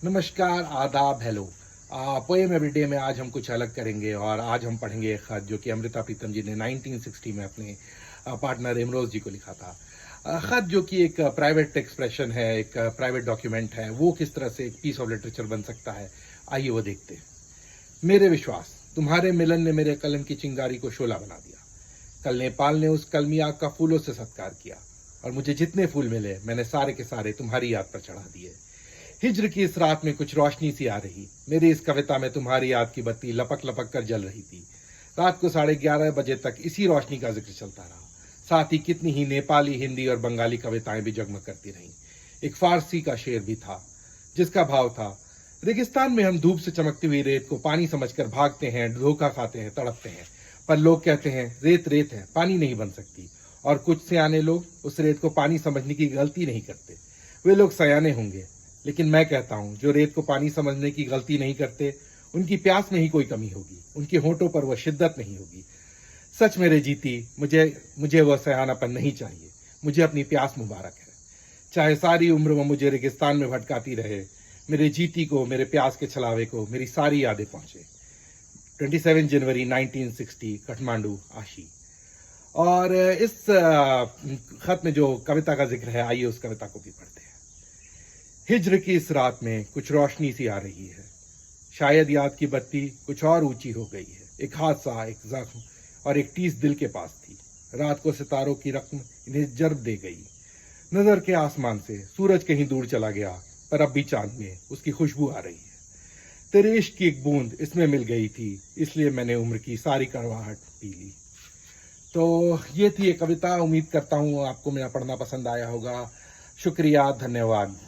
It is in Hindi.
नमस्कार, आदाब, हेलो। पोएम एवरीडे में आज हम कुछ अलग करेंगे और आज हम पढ़ेंगे एक खत जो कि अमृता प्रीतम जी ने 1960 में अपने पार्टनर इमरोज जी को लिखा था। खत जो कि एक प्राइवेट एक्सप्रेशन है, एक प्राइवेट डॉक्यूमेंट है, वो किस तरह से एक पीस ऑफ लिटरेचर बन सकता है, आइए वो देखते हैं। मेरे विश्वास, तुम्हारे मिलन ने मेरे कलम की चिंगारी को शोला बना दिया। कल नेपाल ने उस कलमी आग का फूलों से सत्कार किया और मुझे जितने फूल मिले मैंने सारे के सारे तुम्हारी याद पर चढ़ा दिए। हिज्र की इस रात में कुछ रोशनी सी आ रही। मेरी इस कविता में तुम्हारी याद की बत्ती लपक लपक कर जल रही थी। रात को 11:30 बजे तक इसी रोशनी का जिक्र चलता रहा। साथ ही कितनी ही नेपाली, हिंदी और बंगाली कविताएं भी जगमग करती रहीं। एक फारसी का शेर भी था जिसका भाव था, रेगिस्तान में हम धूप से चमकती हुई रेत को पानी समझकर भागते हैं, धोखा खाते हैं, तड़पते हैं, पर लोग कहते हैं रेत रेत है, पानी नहीं बन सकती। और कुछ सयाने लोग उस रेत को पानी समझने की गलती नहीं करते। वे लोग सयाने होंगे, लेकिन मैं कहता हूं जो रेत को पानी समझने की गलती नहीं करते, उनकी प्यास में ही कोई कमी होगी, उनके होठों पर वह शिद्दत नहीं होगी। सच मेरे जीती, मुझे वह सयानापन नहीं चाहिए। मुझे अपनी प्यास मुबारक है, चाहे सारी उम्र वह मुझे रेगिस्तान में भटकाती रहे। मेरे जीती को, मेरे प्यास के छलावे को मेरी सारी यादें पहुंचे। 27 जनवरी 1960, काठमांडू, आशी। और इस खत में जो कविता का जिक्र है, आइए उस कविता को भी पढ़ते हैं। हिज्र की इस रात में कुछ रोशनी सी आ रही है। शायद याद की बत्ती कुछ और ऊंची हो गई है। एक हादसा, एक जख्म और एक टीस दिल के पास थी। रात को सितारों की रक्म इन्हें जर्ब दे गई। नजर के आसमान से सूरज कहीं दूर चला गया, पर अब भी चांद में उसकी खुशबू आ रही है। तेरे इश्क की एक बूंद इसमें मिल गई थी, इसलिए मैंने उम्र की सारी कड़वाहट पी ली। तो ये थी ये कविता। उम्मीद करता हूँ आपको मेरा पढ़ना पसंद आया होगा। शुक्रिया, धन्यवाद।